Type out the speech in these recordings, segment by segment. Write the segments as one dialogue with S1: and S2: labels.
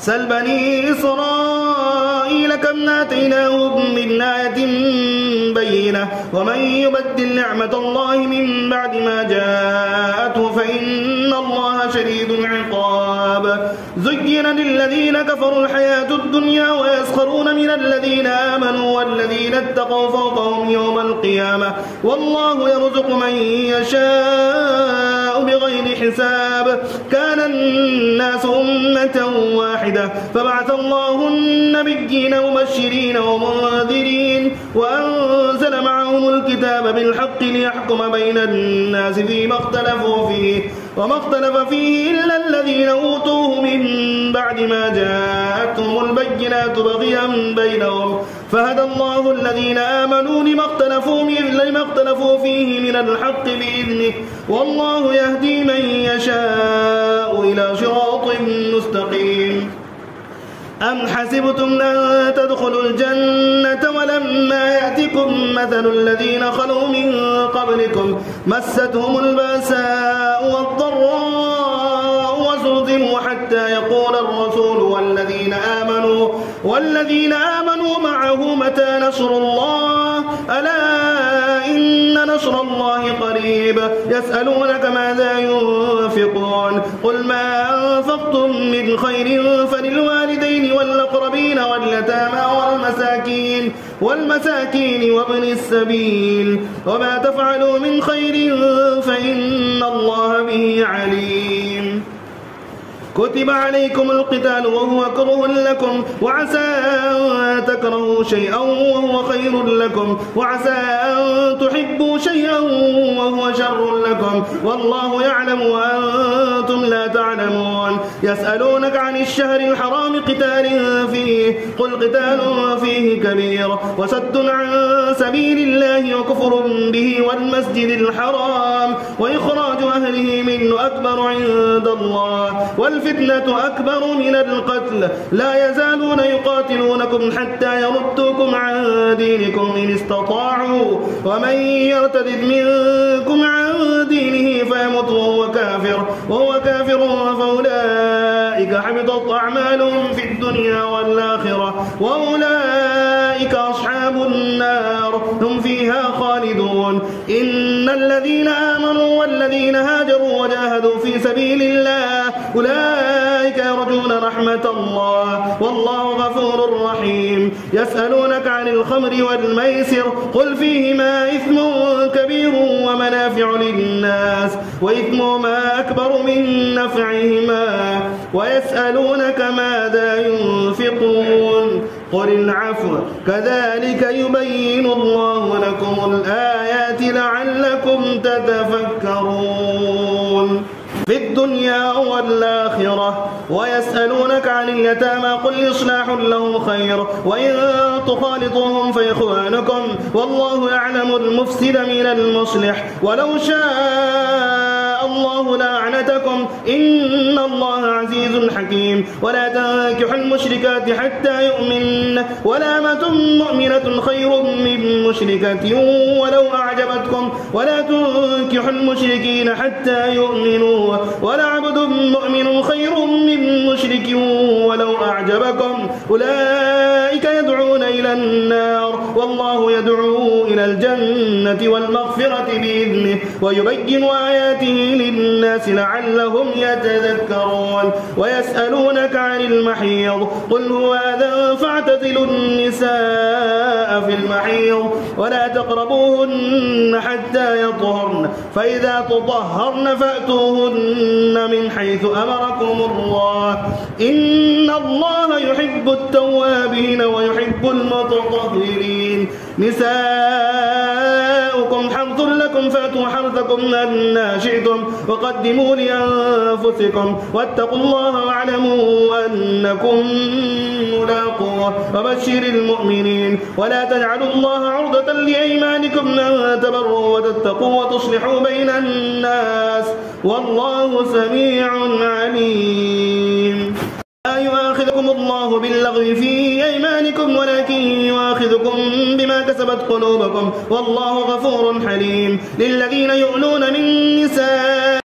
S1: سل بني إسرائيل كم آتيناهم من آية بينة ومن يبدل نعمة الله من بعد ما جاءته فإن الله شديد العقاب. زين للذين كفروا الحياة الدنيا ويسخرون من الذين آمنوا والذين اتقوا فوقهم يوم القيامة والله يرزق من يشاء بغير حساب. كان الناس أمة واحدة فبعث الله النبيين مبشرين ومنذرين وأنزل معهم الكتاب بالحق ليحكم بين الناس فيما اختلفوا فيه وما اختلف فيه إلا الذين أوتوه من بعد ما جاءتهم البينات بغيا بينهم فهدى الله الذين آمنوا لما اختلفوا فيه من الحق بإذنه والله يهدي من يشاء إلى صراط مستقيم. أم حسبتم أن تدخلوا الجنة ولما يأتكم مثل الذين خلوا من قبلكم مستهم البأساء والضراء وزلزلوا حتى يقول الرسول والذين آمنوا معه متى نصر الله ألا إن نصر الله قريب. يسألونك ماذا ينفقون قل ما أنفقتم من خير فللوالدين والأقربين واليتامى والمساكين وابن السبيل وما تفعلوا من خير فإن الله به عليم. كتب عليكم القتال وهو كره لكم وعسى أن تكرهوا شيئا وهو خير لكم وعسى أن تحبوا شيئا وهو شر لكم والله يعلم وأنتم لا تعلمون. يسألونك عن الشهر الحرام قتال فيه قل قتال فيه كبير وصد عن سبيل الله وكفر به والمسجد الحرام وإخراج أهله منه أكبر عند الله والفتنة أكبر من القتل. لا يزالون يقاتلونكم حتى يردوكم عن دينكم إن استطاعوا ومن يرتد منكم عن دينه فيمت وهو كافر فأولئك حبطت أعمالهم في الدنيا والآخرة وأولئك أصحاب النار هم فيها خالدون. إن الذين آمنوا والذين هاجروا وجاهدوا في سبيل الله أولئك يرجون رحمة الله والله غفور رحيم. يسألونك عن الخمر والميسر قل فيهما إثم كبير ومنافع للناس وإثمهما أكبر من نفعهما ويسألونك ماذا ينفقون قل العفو كذلك يبين الله لكم الآيات لعلكم تتفكرون في الدنيا والآخرة. ويسألونك عن اليتامى قل إصلاح لهم خير وإن تخالطوهم فإخوانكم والله يعلم المفسد من المصلح ولو شاء الله لأعنتكم إن الله عزيز حكيم. ولا تنكحوا المشركات حتى يؤمن ولا أمة مؤمنة خير من مشركة ولو أعجبتكم ولا تنكحوا المشركين حتى يؤمنوا ولا عبد مؤمن خير من مشرك ولو أعجبكم أولئك يدعون إلى النار والله يدعو إلى الجنة والمغفرة بإذنه ويبين آياته للناس لعلهم يتذكرون. ويسألونك عن المحيض قل هو أذى فاعتزلوا النساء في المحيض ولا تقربوهن حتى يطهرن فإذا تطهرن فأتوهن من حيث أمركم الله إن الله يحب التوابين ويحب المتطهرين. نساؤكم حرث لكم فأتوا حرثكم أن شئتم وقدموا لأنفسكم واتقوا الله واعلموا أنكم ملاقوه وبشر المؤمنين. ولا تجعلوا الله عرضة لأيمانكم أن تبروا وتتقوا وتصلحوا بين الناس والله سميع عليم. لا يؤاخذكم الله باللغو في أيمانكم ولكن يؤاخذكم بما كسبت قلوبكم والله غفور حليم. للذين يؤلون من نسائهم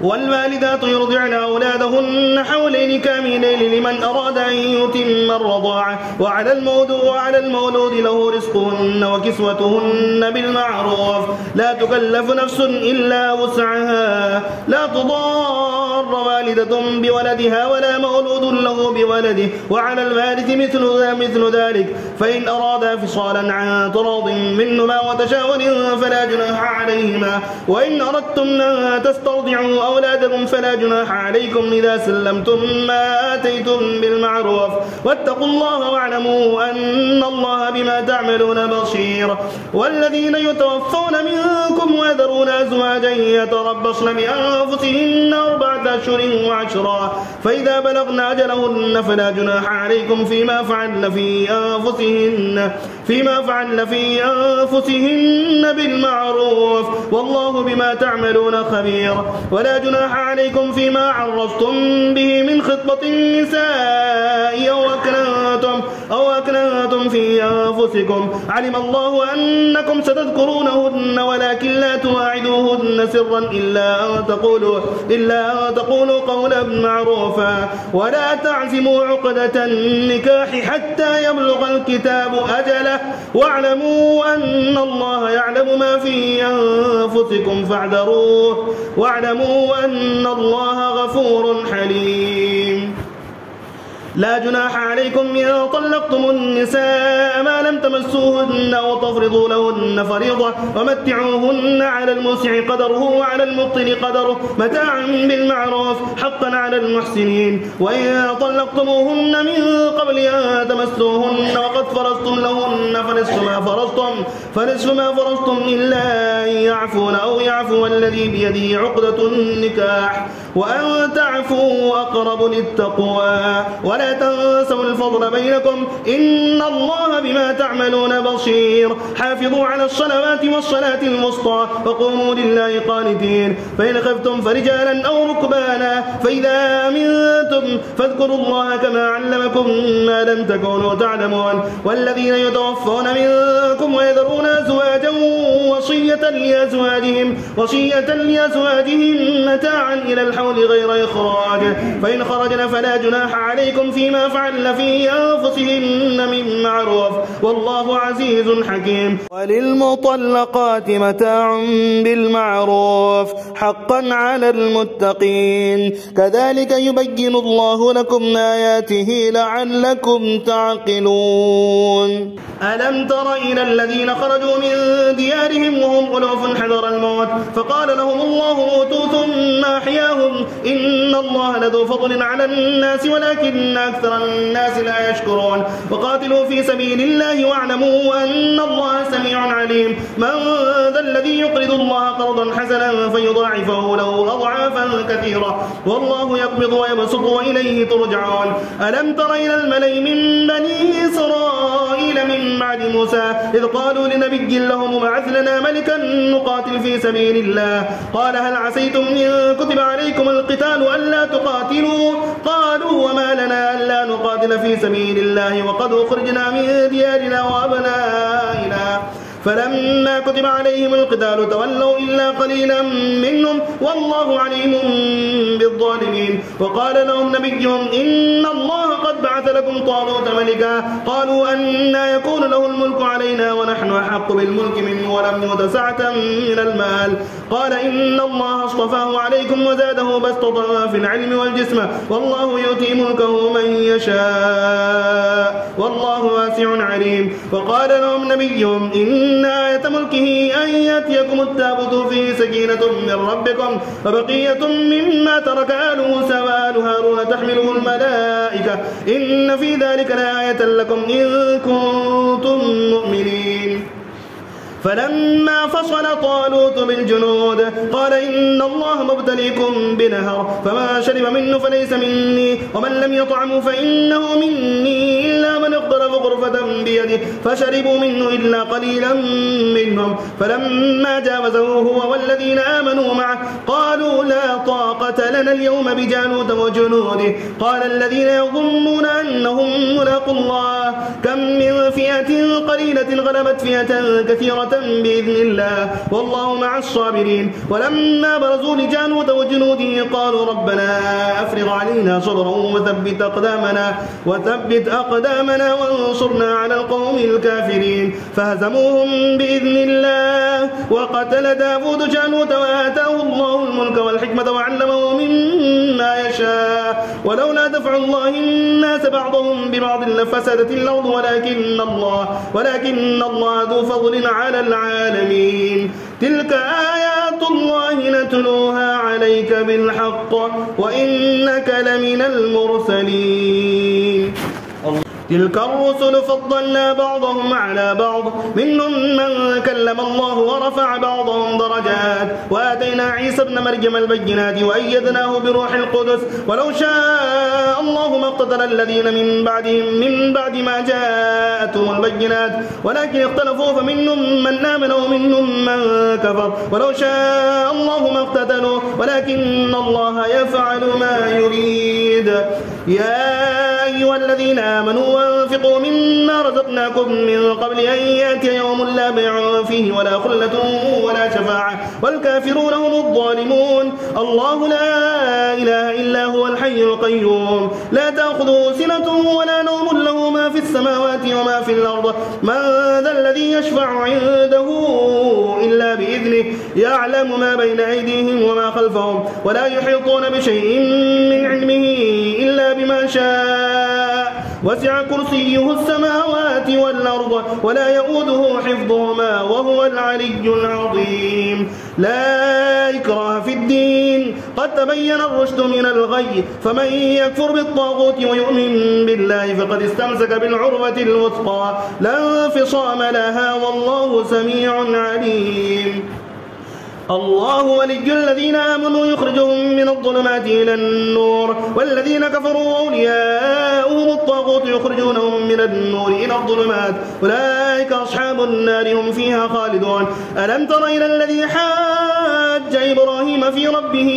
S1: والوالدات يرضعن أولادهن حولين كاملين لمن أراد أن يتم الرضاعة وعلى المولود له رزقهن وكسوتهن بالمعروف لا تكلف نفس إلا وسعها لا تضار والدة بولدها ولا مولود له بولده وعلى الوارث مثل ذلك فإن أرادا فصالا عن تراض منهما وتشاور فلا جناح عليهما وإن أردتم أن تسترضعوا أولادكم فلا جناح عليكم إذا سلمتم ما آتيتم بالمعروف واتقوا الله واعلموا أن الله بما تعملون بصير والذين يتوفون منكم ويذرون أزواجا يتربصن بأنفسهن 4 أشهر وعشرا فإذا بلغن أجلهن فلا جناح عليكم فيما فعلن في أنفسهن بالمعروف والله بما تعملون خبير ولا جناح عليكم فيما عرضتم به من خطبة النساء أو أكننتم في أنفسكم علم الله أنكم ستذكرونهن ولكن لا تواعدوهن سرا إلا أن تقولوا قولا معروفا ولا تعزموا عقدة النكاح حتى يبلغ الكتاب أجله واعلموا أن الله يعلم ما في أنفسكم فاحذروه واعلموا أن الله غفور حليم لا جناح عليكم إن طلقتم النساء ما لم تمسوهن أو تفرضوا لهن فريضة ومتعوهن على الموسع قدره وعلى المقتر قدره متاعا بالمعروف حقا على المحسنين وإن طلقتموهن من قبل أن تمسوهن وقد فرضتم لهن فنصف ما فرضتم إلا أن يعفون أو يعفو الذي بيده عقدة النكاح وأن تعفوا أقرب للتقوى ولا تنسوا الفضل بينكم إن الله بما تعملون بصير حافظوا على الصلوات والصلاة الوسطى وقوموا لله قانتين فإن خفتم فرجالا أو ركبانا فإذا أمنتم فاذكروا الله كما علمكم ما لم تكونوا تعلمون والذين يتوفون منكم ويذرون أزواجا وصية لأزواجهم متاعا إلى الحول غير إخراج فإن خرجن فلا جناح عليكم فيما فعلن في أنفسهن من معروف والله عزيز حكيم وللمطلقات متاع بالمعروف حقا على المتقين كذلك يبين الله لكم آياته لعلكم تعقلون ألم تر إلى الذين خرجوا من ديارهم وهم ألوف حذر الموت فقال لهم الله موتوا ثم أحياهم إن الله لذو فضل على الناس ولكن أكثر الناس لا يشكرون وقاتلوا في سبيل الله واعلموا أن الله سميع عليم من ذا الذي يقرض الله قرضا حسنا فيضاعفه له أضعافا كثيرة والله يقبض ويبسط وإليه ترجعون ألم تر إلى الملأ من بني إسرائيل من بعد موسى إذ قالوا لنبي لهم ابعث لنا ملكا نقاتل في سبيل الله قال هل عسيتم إن كتب عليكم القتال ألا تقاتلوا قالوا وما لنا ألا نقاتل في سبيل الله وقد أخرجنا من ديارنا وأبنائنا فلما كتب عليهم القتال تولوا إلا قليلا منهم والله عليم بالظالمين وقال لهم نبيهم إن الله قد بعث لكم طالوت ملكا قالوا أنى يكون له الملك علينا ونحن أحق بالملك منه ولم يؤت سعة من المال قال إن الله اصطفاه عليكم وزاده بسطة في العلم والجسم والله يؤتي ملكه من يشاء والله واسع عليم وقال لهم نبيهم إن آية ملكه أن يأتيكم التابوت فيه سكينة من ربكم وبقية مما ترك آل موسى وآل هارون تحمله الملائكة إن في ذلك لآية لكم إن كنتم مؤمنين فلما فصل طالوت بالجنود قال إن الله مبتليكم بنهر فما شرب منه فليس مني ومن لم يطعمه فإنه مني إلا من اقترف غرفة بيده فشربوا منه إلا قليلا منهم فلما جاوزه هو والذين آمنوا معه قالوا لا طاقة لنا اليوم بجالوت وجنوده قال الذين يظنون أنهم ملاقوا الله كم من فئة قليلة غلبت فئة كثيرة بإذن الله والله مع الصابرين. ولما برزوا لجالوت وجنوده قالوا ربنا أفرغ علينا صبرا وثبت أقدامنا وانصرنا على القوم الكافرين. فهزموهم بإذن الله وقتل داود جالوت وآتاه الله الملك والحكمة وعلمه مما يشاء ولولا دفع الله الناس بعضهم ببعض لفسدت الأرض ولكن الله ذو فضل على العالمين. تلك آيات الله نتلوها عليك بالحق وإنك لمن المرسلين. تلك الرسل فضلنا بعضهم على بعض منهم من كلم الله ورفع بعضهم درجات وآتينا عيسى ابن مريم البينات وأيدناه بروح القدس ولو شاء الله ما اقتتل الذين من بعد ما جاءتهم البينات ولكن اختلفوا فمنهم من آمن ومنهم من كفر ولو شاء الله ما اقتتلوا ولكن الله يفعل ما يريد. يا أيها الذين آمنوا وانفقوا مما رزقناكم من قبل أن يأتي يوم لا بيع فيه ولا خلة ولا شفاعة والكافرون هم الظالمون. الله لا إله إلا هو الحي القيوم لا تأخذه سنة ولا نوم له ما في السماوات وما في الأرض من ذا الذي يشفع عنده إلا بإذنه يعلم ما بين أيديهم وما خلفهم ولا يحيطون بشيء من علمه إلا بما شاء وسع كرسيه السماوات والأرض ولا يؤوده حفظهما وهو العلي العظيم. لا إكراه في الدين قد تبين الرشد من الغي فمن يكفر بالطاغوت ويؤمن بالله فقد استمسك بالعروة الوثقى لا انفصام لها والله سميع عليم. الله ولي الذين آمنوا يخرجهم من الظلمات إلى النور والذين كفروا أولياؤهم الطاغوت يخرجونهم من النور إلى الظلمات أولئك أصحاب النار هم فيها خالدون. ألم تر إلى الذي حاج إبراهيم في ربه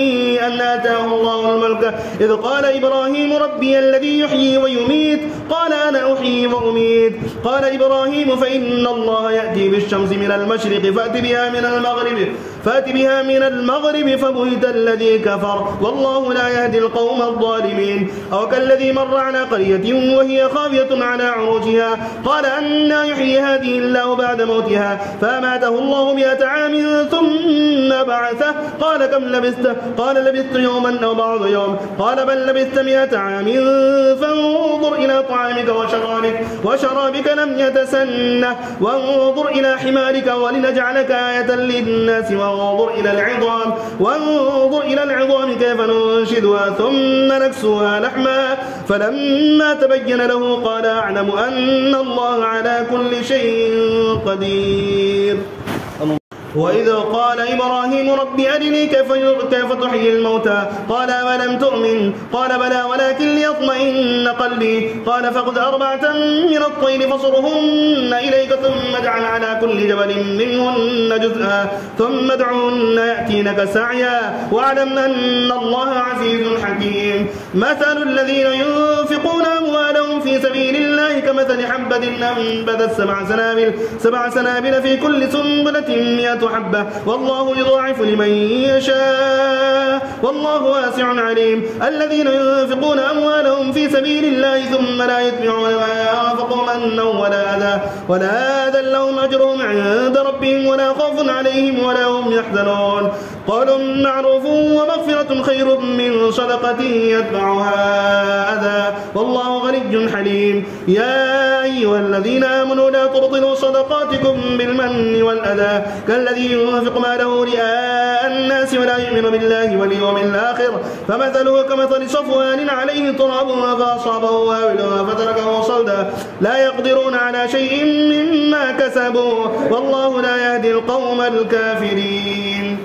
S1: أن آتاه الله الملك إذ قال إبراهيم ربي الذي يحيي ويميت قال أنا أحيي وأميت قال إبراهيم فإن الله يأتي بالشمس من المشرق فأت بها من المغرب فبهت الذي كفر والله لا يهدي القوم الظالمين. أو كالذي مر على قرية وهي خاوية على عروشها قال أنى يحيي هذه الله بعد موتها فأماته الله 100 عام ثم بعثه قال كم لبثت قال لبثت يوما أو بعض يوم قال بل لبثت 100 عام فانظر إلى طعامك وشرابك لم يتسنه وانظر إلى حمارك ولنجعلك آية للناس وانظر إلى العظام كيف ننشدها ثم نكسوها لحما فلما تبين له قال أعلم أن الله على كل شيء قدير. وإذ قال إبراهيم رب أرني كيف تحيي الموتى قال أولم تؤمن قال بلى ولكن ليطمئن قلبي قال فخذ 4 من الطير فصرهن إليك ثم اجعل على كل جبل منهن جزءا ثم ادعهن يأتينك سعيا واعلم أن الله عزيز حكيم. مثل الذين ينفقون أموالهم في سبيل الله كمثل حبة أنبتت 7 سنابل في كل سنبلة 100 حبة والله يضاعف لمن يشاء والله واسع عليم. الذين ينفقون أموالهم في سبيل الله ثم لا يتبعون ما أنفقوا منا ولا أذى لهم أجرهم عند ربهم ولا خوف عليهم ولا هم يحزنون. قول معروف ومغفرة خير من صدقة يتبعها أذى والله غني حليم. يا أيها الذين آمنوا لا تبطلوا صدقاتكم بالمن والأذى كالذي ينفق ماله رئاء الناس ولا يؤمن بالله واليوم الآخر فمثله كمثل صفوان عليه تراب فأصابه وابل فتركه صلدا لا يقدرون على شيء مما كسبوا والله لا يهدي القوم الكافرين.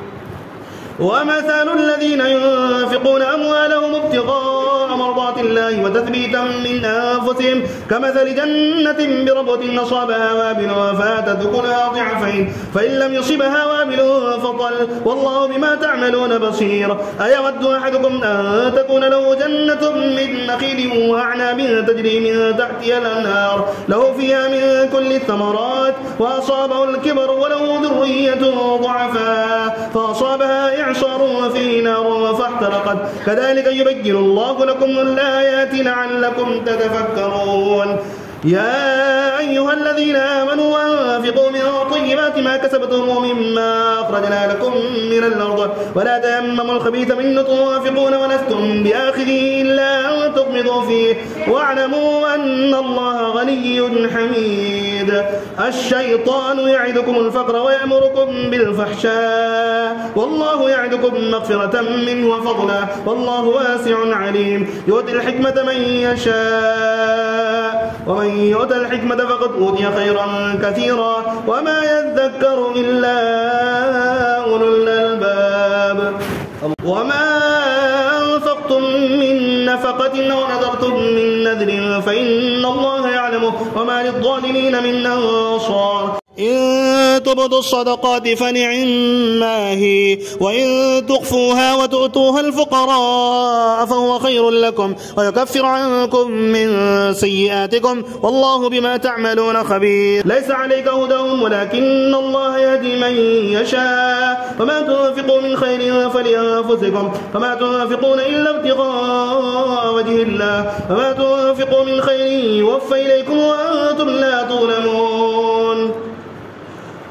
S1: ومثل الذين ينفقون أموالهم ابتغاء مرضات الله وتثبيتا من أنفسهم كمثل جنة بربوة أصابها وابل فآتت أكلها ضعفين فإن لم يصبها وابل فطل والله بما تعملون بصير. أيود أحدكم أن تكون له جنة من نخيل وأعناب تجري من تحتها الأنهار له فيها من كل الثمرات وأصابه الكبر وله ذرية ضعفاء فأصابها إعصار فيه نار فاحترقت كذلك يبين الله لكم الآيات لعلكم تتفكرون. يا أيها الذين آمنوا أنفقوا من طيبات ما كسبتم ومما أخرجنا لكم من الأرض ولا تيمموا الخبيث منه تنفقون ولستم بآخذه إلا أن تغمضوا فيه واعلموا أن الله غني حميد. الشيطان يعدكم الفقر ويأمركم بالفحشاء والله يعدكم مغفرة منه وفضلا والله واسع عليم. يؤتي الحكمة من يشاء ومن يؤت الحكمة فقد أوتي خيرا كثيرا وما يذكر إلا أولو الألباب. وما أنفقتم من نفقة أو نذرتم من نذر فإن الله يعلمه وما للظالمين من أنصار. إن تبدوا الصدقات فنعما هي وإن تخفوها وتؤتوها الفقراء فهو خير لكم ويكفر عنكم من سيئاتكم والله بما تعملون خبير. ليس عليك هداهم ولكن الله يهدي من يشاء وما تنفقوا من خير فلأنفسكم وما تنفقون إلا ابتغاء وجه الله وما تنفقوا من خير يوفى إليكم وأنتم لا تظلمون.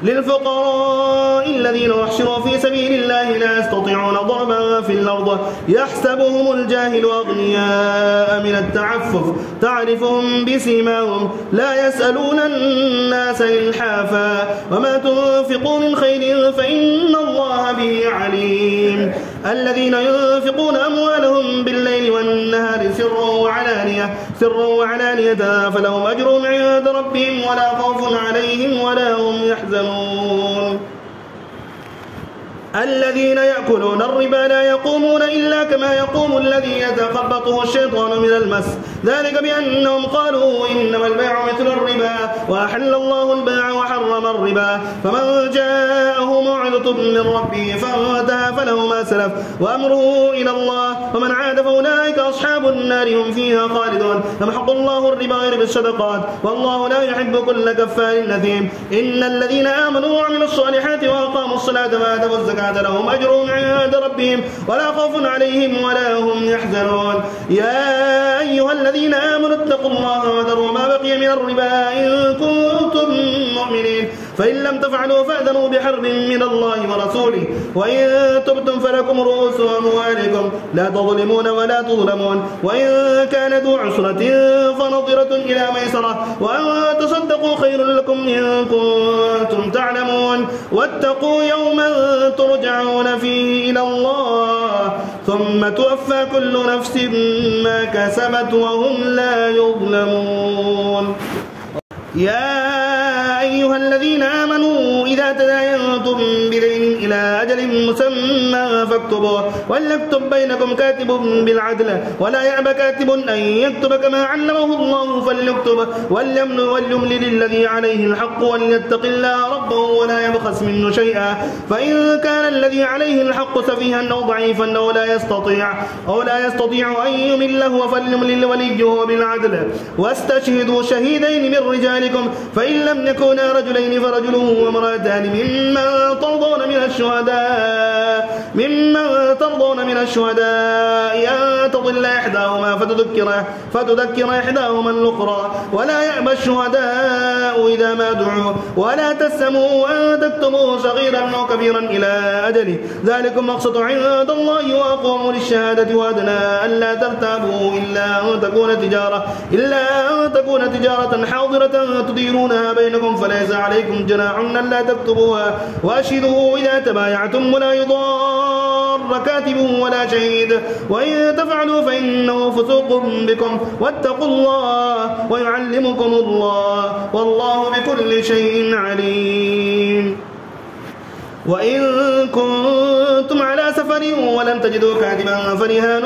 S1: للفقراء الذين احصروا في سبيل الله لا يستطيعون ضربا في الأرض يحسبهم الجاهل أغنياء من التعفف تعرفهم بسيماهم لا يسألون الناس إلحافا وما تنفقوا من خير فإن الله به عليم. الذين ينفقون أموالهم بالليل والنهار سرا وعلانية فلهم أجرهم عند ربهم ولا خوف عليهم ولا هم يحزنون. الذين يأكلون الربا لا يقومون إلا كما يقوم الذي يتخبطه الشيطان من المس ذلك بأنهم قالوا إنما البيع مثل الربا وأحل الله البيع وحرم الربا فمن جاءه موعظة من ربه فانتهى فله ما سلف وأمره إلى الله ومن عاد فأولئك أصحاب النار هم فيها خالدون. يمحق الله الربا ويربي الصدقات والله لا يحب كل كفار أثيم. إن الذين آمنوا وعملوا الصالحات وأقاموا الصلاة وآتوا الزكاة لهم أجرهم عند ربهم ولا خوف عليهم ولا هم يحزنون. يا أيها الذين آمنوا اتقوا الله وذروا ما بقي من الربا إن كنتم مؤمنين فإن لم تفعلوا فأذنوا بحرب من الله ورسوله وإن تبتم فلكم رؤوس أموالكم لا تظلمون ولا تظلمون وإن كان ذو عسرة فنظرة إلى ميسرة وأن تصدقوا خير لكم إن كنتم تعلمون. واتقوا يوما ترجعون فيه إلى الله ثم توفى كل نفس ما كسبت وهم لا يظلمون. يا أيها الذين آمنوا إذا تداينتم بدين إلى أجل مسمى فاكتبوه وليكتب بينكم كاتب بالعدل ولا يأبى كاتب أن يكتب كما علمه الله فليكتب وليملل الذي عليه الحق وليتق الله ربه ولا يبخس منه شيئا فإن كان الذي عليه الحق سفيها أو ضعيفا أو لا يستطيع أن يمله فليملل وليه بالعدل واستشهدوا شهيدين من رجالكم فإن لم يكونا رجلين فرجل وامرأتان ممن ترضون من الشهداء أن تضل إحداهما فتذكر إحداهما الأخرى ولا يأبى الشهداء إذا ما دعوا ولا تسموا أن تكتبوا صغيرا أو كبيرا إلى أجله ذلكم أقسط عند الله وأقوم للشهادة وأدنى ألا ترتابوا إلا أن تكون تجارة حاضرة تديرونها بينكم فليس عليكم جناح ألا تكتبوها وأشهدوا إذا تبايعتم ولا يضار كاتب ولا شهيد وإن تفعلوا فإنه فسوق بكم واتقوا الله ويعلمكم الله والله بكل شيء عليم. وإن كنتم على سفر قرار ولم تجدوا كاتبا فرهان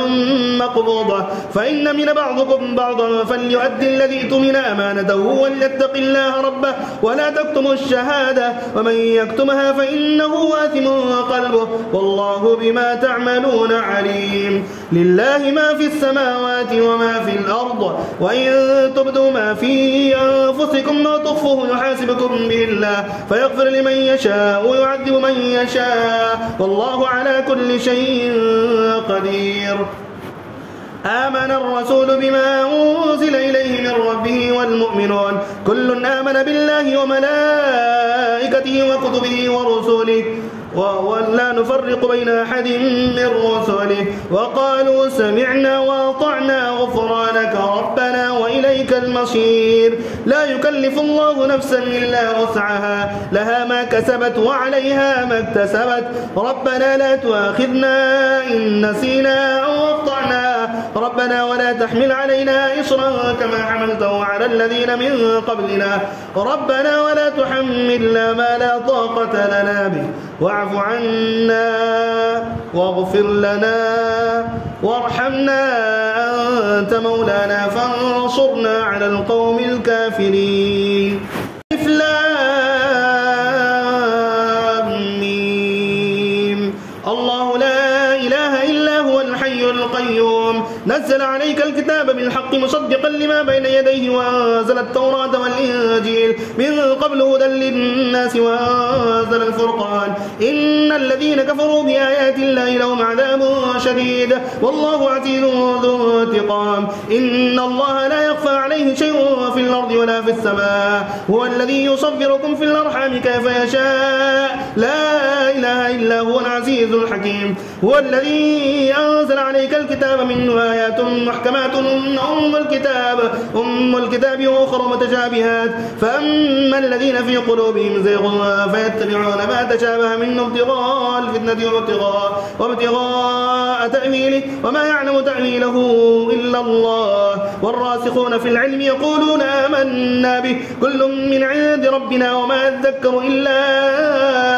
S1: مقبوضة، فإن من بعضكم بعضا فليؤدي الذي اؤتمن أمانته وليتق الله ربه ولا تكتموا الشهادة ومن يكتمها فإنه آثم قلبه والله بما تعملون عليم. لله ما في السماوات وما في الأرض وإن تبدوا ما في أنفسكم وتخفوه يحاسبكم به الله فيغفر لمن يشاء ويعذب من يشاء والله على كل شيء قدير. آمن الرسول بما أنزل إليه من ربه والمؤمنون كل آمن بالله وملائكته وكتبه ورسله ولا نفرق بين أحد من رسله وقالوا سمعنا وأطعنا غفرانك ربنا وإليك المصير. لا يكلف الله نفسا إلا وسعها لها ما كسبت وعليها ما اكتسبت ربنا لا تؤاخذنا إن نسينا أو أخطأنا ربنا ولا تحمل علينا إصرا كما حملته على الذين من قبلنا ربنا ولا تحملنا ما لا طاقة لنا به واعف عنا واغفر لنا وارحمنا أنت مولانا فانصرنا على القوم الكافرين. الله لا إله إلا هو الحي القيوم نزل عليك الكتاب بالحق مصدقا لما بين يديه وأنزل التوراة والإنجيل من قبل هدى للناس وأنزل الفرقان إن الذين كفروا بآيات الله لهم عذاب شديد والله عزيز ذو انتقام. إن الله لا يخفى عليه شيء في الأرض ولا في السماء هو الذي يصبركم في الأرحام كيف يشاء لا إله إلا هو العزيز الحكيم. هو الذي أنزل عليك الكتاب منه آيات محكمات أم الكتاب وأخرى متشابهات فأما الذين في قلوبهم زيغ فيتبعون ما تشابه منه ابتغاء الفتنة وابتغاء تأويله وما يعلم تأويله إلا الله والراسخون في العلم يقولون آمنا به كل من عند ربنا وما يذكر إلا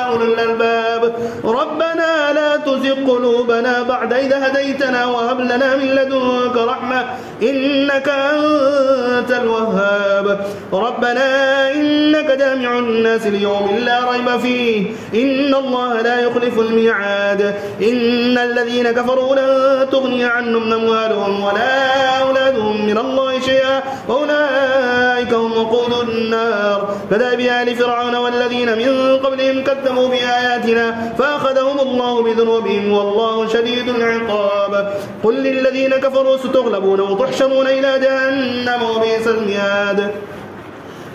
S1: أولو الألباب. ربنا لا تزغ قلوبنا بعد إذا هديتنا وهب لنا من لدنك رحمة إنك أنت الوهاب. ربنا إنك جامع الناس ليوم لا ريب فيه إن الله لا يخلف الميعاد. إن الذين كفروا لن تغني عنهم أموالهم ولا أولادهم من الله شيئا وأولئك هم وقود النار كدأب آل فرعون والذين من قبلهم كذبوا بآياتنا فأخذهم الله بذنوبهم والله شديد العقاب. قل للذين كفروا ستغلبون وتحشرون إلى جهنم وبئس المهاد.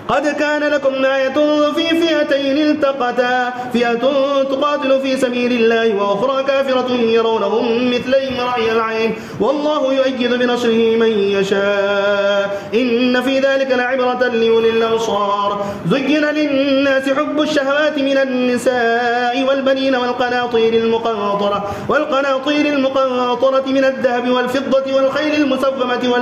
S1: قد كان لكم آية في فئتين التقتا فئة تقاتل في سبيل الله وأخرى كافرة يرونهم مثليهم رأي العين والله يؤيد بنصره من يشاء إن في ذلك لعبرة لأولي الأبصار. زين للناس حب الشهوات من النساء والبنين والقناطير المقنطرة من الذهب والفضة والخيل المسومة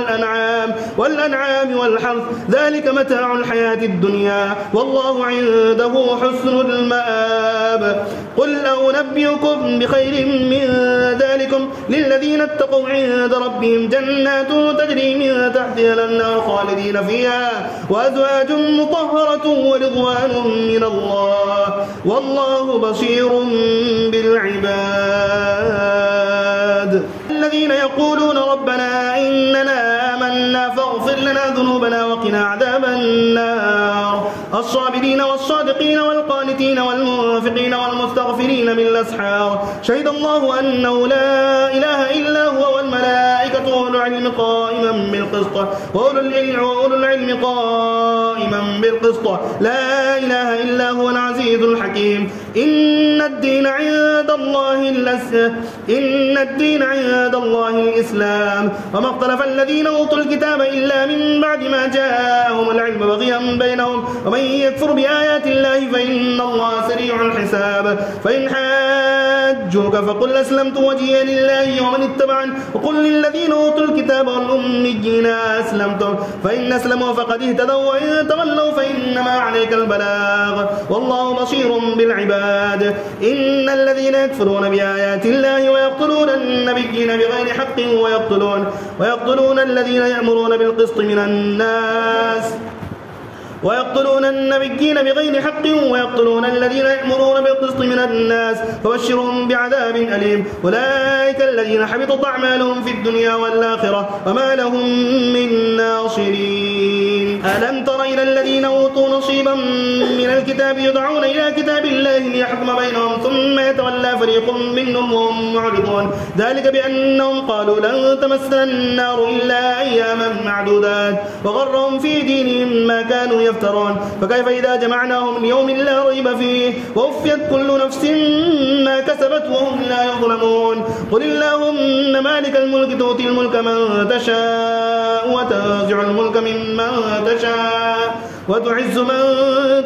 S1: والأنعام والحرث ذلك متاع الحياة الدنيا والله عنده حسن المآب. قل أنبئكم بخير من ذلكم للذين اتقوا عند ربهم جنات تجري من تحتها الأنهار خالدين فيها وأزواج مطهرة ورضوان من الله والله بصير بالعباد. الذين يقولون ربنا إننا آمنا فاغفر لنا ذنوبنا وقنا عذاب النار. الصابرين والصادقين والقانتين والمنفقين والمستغفرين بالأسحار شهد الله أنه لا إله إلا هو والملائكة وأولو العلم قائما بالقسط لا إله إلا هو العزيز الحكيم. إن الدين عند الله الإسلام وما اختلف الذين أوتوا الكتاب إلا من بعد ما جاءهم العلم بغيا بينهم ومن يكفر بآيات الله فإن الله سريع الحساب. فإن حاجوك فقل أسلمت وجهي لله ومن اتبعني وقل للذين أوتوا الكتاب والأميين أسلمتم فإن أسلموا فقد اهتدوا وإن تولوا فإنما عليك البلاغ والله بصير بالعباد. إن الذين يكفرون بآيات الله ويقتلون النبيين بغير حق ويقتلون الذين يأمرون بالقسط من الناس ويقتلون النبيين بغير حق ويقتلون الذين يأمرون بالقسط من الناس فبشرهم بعذاب أليم. أولئك الذين حبطت أعمالهم في الدنيا والآخرة وما لهم من ناصرين. ألم تر إلى الذين أوتوا نصيبا من الكتاب يدعون إلى كتاب الله ليحكم بينهم ثم يتولى فريق منهم وهم معرضون ذلك بأنهم قالوا لن تمسنا النار إلا أياما معدودات وغرهم في دينهم ما كانوا يفترون فكيف إذا جمعناهم ليوم لا ريب فيه ووفيت كل نفس ما كسبت وهم لا يظلمون. قل اللهم مالك الملك تؤتي الملك من تشاء وتنزع الملك ممن تشاء وتعز من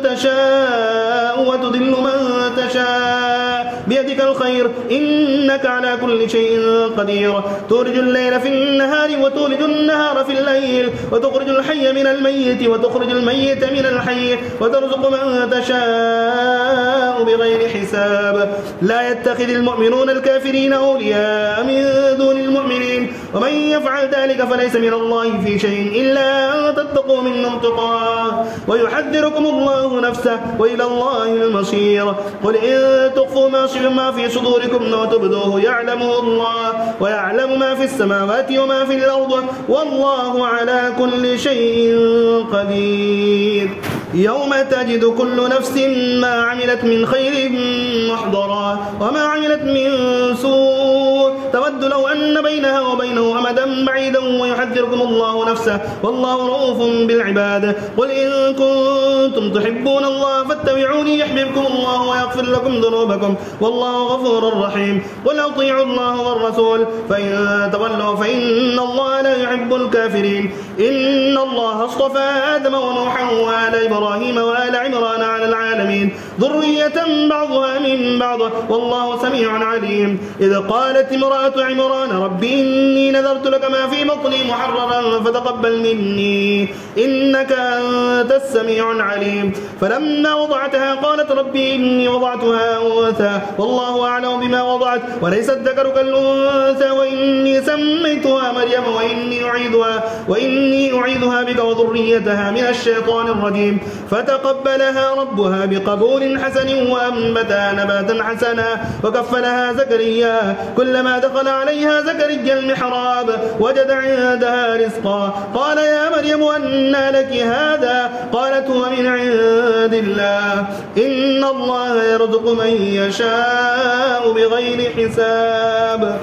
S1: تشاء وتذل من تشاء بيدك الخير إنك على كل شيء قدير. تولج الليل في النهار وتولج النهار في الليل وتخرج الحي من الميت وتخرج الميت من الحي وترزق من تشاء بغير حساب. لا يتخذ المؤمنون الكافرين أولياء من دون المؤمنين ومن يفعل ذلك فليس من الله في شيء إلا أن تتقوا منهم تقاه ويحذركم الله نفسه وإلى الله المصير. قل إن تخفوا ما في صدوركم وتبدوه يعلمه الله ويعلم ما في السماوات وما في الأرض والله على كل شيء قدير. يوم تجد كل نفس ما عملت من خير محضرا وما عملت من سوء تود لو أن بينها وبينه أمدا بعيدا ويحذركم الله نفسه والله رؤوف بالعباد. قل إن كنتم تحبون الله فاتبعوني يحببكم الله ويغفر لكم ذنوبكم والله غفور رحيم. قل أطيعوا الله والرسول فإن تولوا فإن الله لا يحب الكافرين. إن الله اصطفى آدم ونوحا وآل إبراهيم وآل عمران على العالمين ذرية بعضها من بعض والله سميع عليم. إذ قالت امرأة عمران رب إني نذرت لك ما في بطني محررا فتقبل مني إنك أنت السميع العليم. فلما وضعتها قالت رب إني وضعتها أنثى والله أعلم بما وضعت وليس الذكر كالأنثى وإني سميتها مريم وإني أعيذها بك وذريتها من الشيطان الرجيم. فتقبلها ربها بقبول حسن وأنبتها نباتا حسنا وكفلها زكريا كلما دخل عليها زكريا المحراب وجد عندها رزقا قال يا مريم أنى لك هذا قالت هو من عند الله إن الله يرزق من يشاء بغير حساب.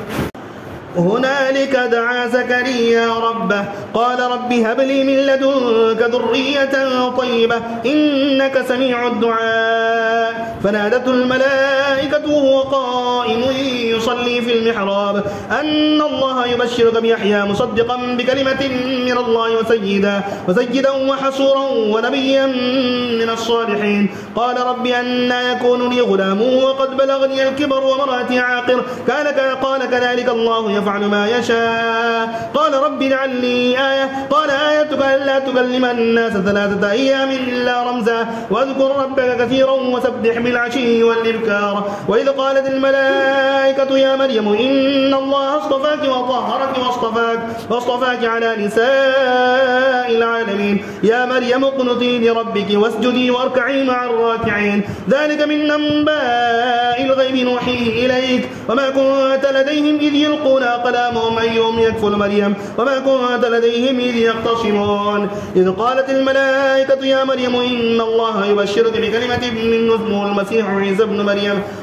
S1: هنالك دعا زكريا ربه قال رب هب لي من لدنك ذرية طيبة إنك سميع الدعاء. فنادته الملائكة وهو قائم يصلي في المحراب أن الله يبشرك بيحيى مصدقا بكلمة من الله وسيدا وحصورا ونبيا من الصالحين. قال رب أنى يكون لي غلام وقد بلغني الكبر وامرأتي عاقر قال كذلك الله يفعل ما يشاء. قال رب اجعل لي آية قال آيتك ألا تكلم الناس 3 أيام إلا رمزا واذكر ربك كثيرا وسبح بالعشي والإبكار. وإذ قالت الملائكة يا مريم إن الله اصطفاك وطهرك واصطفاك على نساء العالمين يا مريم اقنتي لربك واسجدي واركعي مع الراكعين. ذلك من أنباء الغيب نوحيه إليك وما كنت لديهم إذ يلقون أقلامهم أيهم يكفل مريم وما كنت لديهم إذ يختصمون. إذ قالت الملائكة يا مريم إن الله يبشرك بكلمة منه اسمه المسيح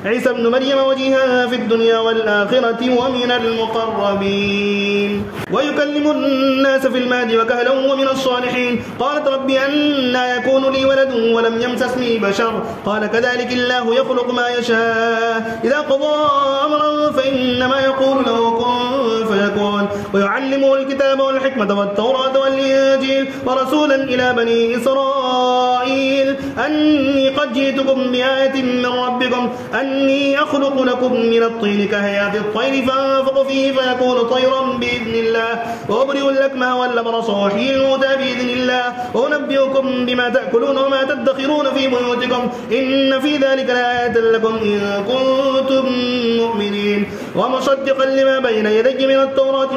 S1: عيسى ابن مريم وجيها في الدنيا والآخرة ومن المقربين ويكلم الناس في المهد وكهلا ومن الصالحين. قالت رب أنى يكون لي ولد ولم يمسسني بشر قال كذلك الله يخلق ما يشاء إذا قضى أمرا فإنما يقول له كن فيكون. ويعلمه الكتاب والحكمة والتوراة والإنجيل ورسولا إلى بني إسرائيل أني قد جئتكم بآية من ربكم أني إني أخلق لكم من الطين كهيئة الطير فأنفخ فيه فيكون طيرا بإذن الله وأبرئ الأكمه والأبرص وأحيي الموتى بإذن الله وأنبئكم بما تأكلون وما تدخرون في بيوتكم إن في ذلك لآية لكم إن كنتم مؤمنين ومصدقا لما بين يدي من التوراة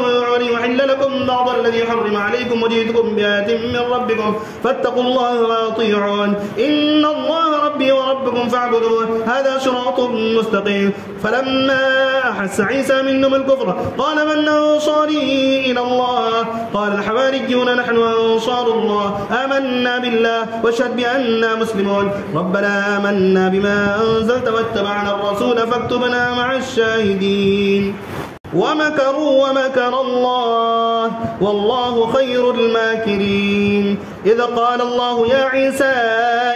S1: ويحل لكم بعض الذي حرم عليكم وجئتكم بآية من ربكم فاتقوا الله وأطيعون إن الله ربي وربكم فاعبدوه هذا صراط مستقيم فلما أحس عيسى منهم الكفر قال من أنصاري إلى الله قال الحواريون نحن أنصار الله آمنا بالله واشهد بأننا مسلمون ربنا آمنا بما أنزلت واتبعنا الرسول فاكتبنا مع الشاهدين ومكروا ومكر الله والله خير الماكرين إذ قال الله يا عيسى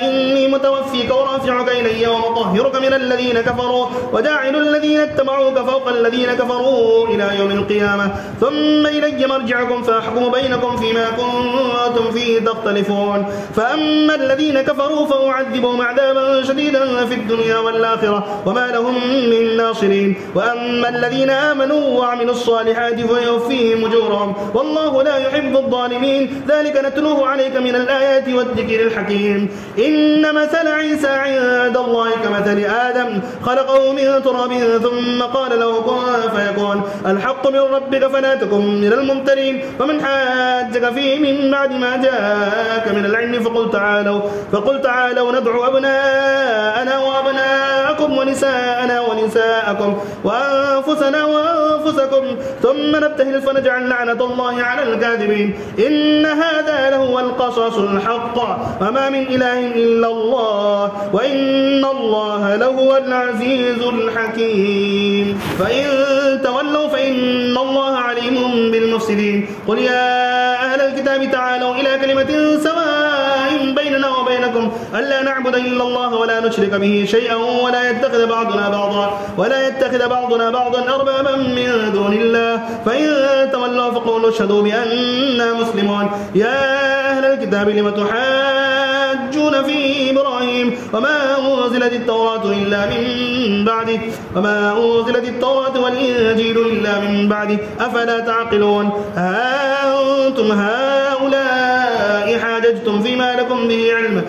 S1: إني متوفيك ورافعك إلي ومطهرك من الذين كفروا وجاعل الذين اتبعوك فوق الذين كفروا إلى يوم القيامة ثم إلي مرجعكم فأحكم بينكم فيما كنتم فيه تختلفون فأما الذين كفروا فأعذبهم عذابا شديدا في الدنيا والآخرة وما لهم من ناصرين وأما الذين آمنوا وعملوا الصالحات فيوفيهم أجورهم والله لا يحب الظالمين ذلك نتلوه عليك من الآيات والذكر الحكيم إن مثل عيسى عند الله كمثل آدم خلقه من تراب ثم قال له كن فيكون الحق من ربك فلا تكن من الممترين ومن حاجك فيه من بعد ما جاءك من العلم فقل تعالوا ندعو أبناءنا وأبناءكم ونساءنا ونساءكم وأنفسنا وأنفسكم ثم نبتهل فنجعل لعنة الله على الكاذبين إن هذا لهو القصص الحق وما من إله إلا الله وإن الله لهو العزيز الحكيم فإن تولوا فإن الله عليم بالمفسدين قل يا أهل الكتاب تعالوا إلى كلمة سواء بيننا وبينكم ألا نعبد إلا الله ولا نشرك به شيئا ولا يتخذ بعضنا بعضا أربابا من دون الله فإن تولوا فقولوا اشهدوا بأننا مسلمون يا أهل الكتاب لم تحاجون في إبراهيم وما أنزلت التوراة والإنجيل إلا من بعده أفلا تعقلون أنتم هؤلاء حاججتم فيما لكم به علم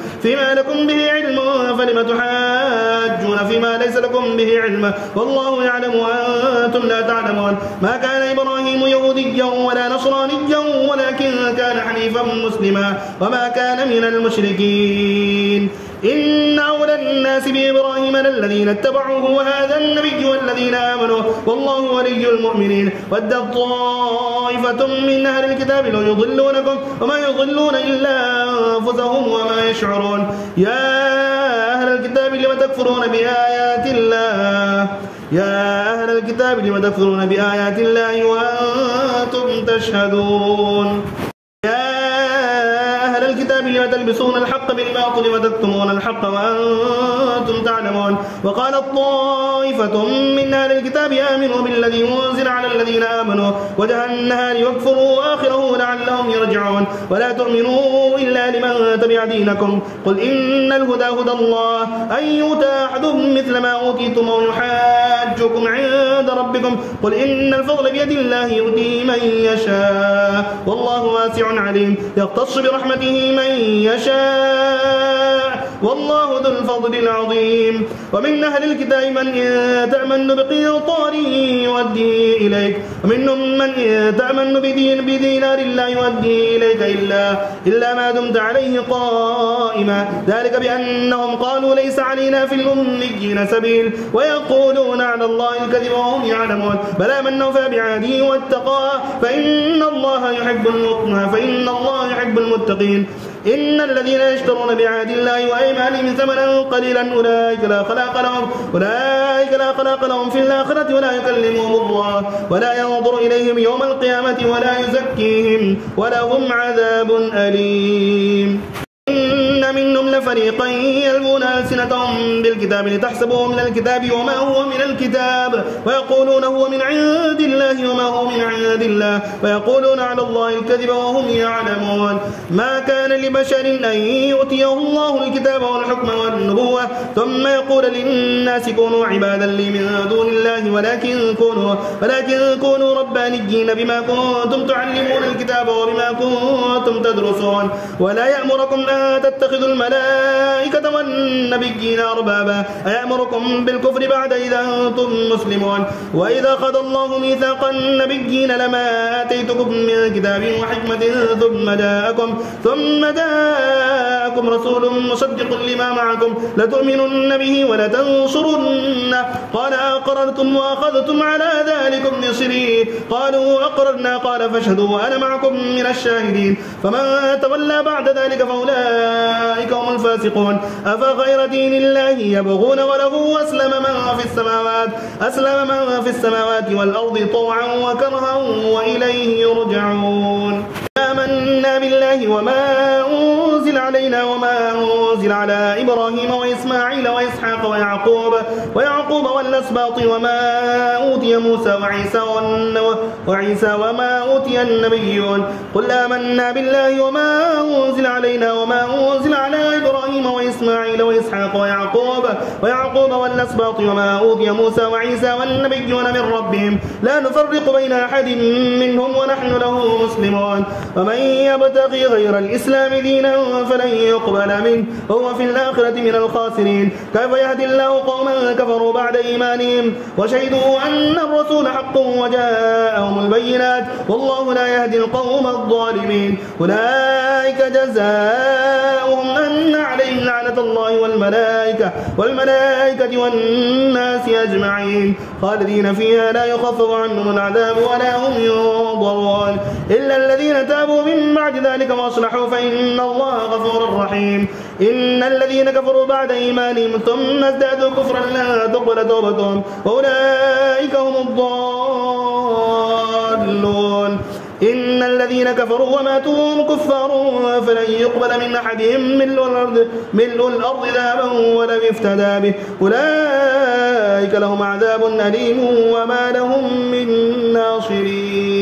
S1: فلم تحاجون فيما ليس لكم به علم والله يعلم وأنتم لا تعلمون ما كان إبراهيم يهوديا ولا نصرانيا ولكن كان حنيفا مسلما وما كان من المشركين إن أولى الناس بإبراهيم للذين اتبعوه وهذا النبي والذين آمنوا والله ولي المؤمنين ودت طائفة من أهل الكتاب لو يضلونكم وما يضلون إلا أنفسهم وما يشعرون يا أهل الكتاب لم تكفرون بآيات الله وأنتم تشهدون الكتاب لم تلبسون الحق بالباطل وتكتمون الحق وأنتم تعلمون وقالت طائفة من أهل الكتاب آمنوا بالذي أنزل على الذين آمنوا وجه النهار واكفروا آخره لعلهم يرجعون ولا تؤمنوا إلا لمن تبع دينكم قل إن الهدى هدى الله أن يؤتى أحد مثل ما أوتيتم أو يحاجكم عند ربكم قل إن الفضل بيد الله يؤتيه من يشاء والله واسع عليم يختص برحمته من يشاء والله ذو الفضل العظيم ومن أهل الكتاب من إن تأمن بقنطار يؤديه إليك ومنهم من إن تأمن بدينار لا يؤديه إليك إلا ما دمت عليه قائما ذلك بأنهم قالوا ليس علينا في الأميين سبيل ويقولون على الله الكذب وهم يعلمون بلى من أوفى بعهده واتقى فإن الله يحب المتقين إن الذين يشترون بعهد الله وأيمانهم ثمنا قليلا أولئك لا خلاق لهم في الآخرة ولا يكلمهم الله ولا ينظر إليهم يوم القيامة ولا يزكيهم ولهم عذاب أليم إن منهم لفريقا يلوون ألسنتهم بالكتاب لتحسبوه من الكتاب وما هو من الكتاب ويقولون هو من عند الله وما هو من عند الله ويقولون على الله الكذب وهم يعلمون ما كان لبشر أن يؤتيه الله الكتاب والحكم والنبوة ثم يقول للناس كونوا عبادا لي من دون الله ولكن كونوا ربانيين بما كنتم تعلمون الكتاب وبما كنتم تدرسون ولا يأمركم أن تتخذوا الملائكة والنبيين أربابا أيأمركم بالكفر بعد إذا أنتم مسلمون وإذا خذ الله ميثاق النبيين لما آتيتكم من كتاب وحكمة ثم جاءكم رسول مصدق لما معكم لتؤمنن به ولتنصرنه قال أقررتم وأخذتم على ذلكم نصري قالوا أقررنا قال فاشهدوا وأنا معكم من الشاهدين فمن تولى بعد ذلك فأولئك هم الفاسقون أفغير دين الله يبغون وله أسلم من في السماوات والأرض طوعا وكرها وإليه يرجعون آمنا بالله وما أنزل علينا وما أنزل على إبراهيم وإسماعيل وإسحاق ويعقوب والأسباط وما أوتي موسى وعيسى وما أوتي النبيون قل آمنا بالله وما أنزل علينا وما أنزل على إبراهيم وإسماعيل وإسحاق ويعقوب والأسباط وما أوتي موسى وعيسى والنبيون من ربهم لا نفرق بين أحد منهم ونحن له مسلمون ومن يبتغي غير الإسلام دينا فلن يقبل منه وهو في الآخرة من الخاسرين كيف يهدي الله قوما كفروا بعد إيمانهم وشهدوا أن الرسول حق وجاءهم البينات والله لا يهدي القوم الظالمين أولئك جزاؤهم أن عليهم لعنة الله والملائكة والناس أجمعين خالدين فيها لا يخفف عنهم العذاب ولا هم ينظرون إلا الذين تابوا من بعد ذلك وأصلحوا فإن الله غفور رحيم إن الذين كفروا بعد إيمانهم ثم ازدادوا كفرا لا تقبل توبتهم وأولئك هم الضالون إن الذين كفروا وماتوا وهم كفار فلن يقبل من أحدهم ملء الأرض ذهبا ولم يفتدى به أولئك لهم عذاب أليم وما لهم من ناصرين.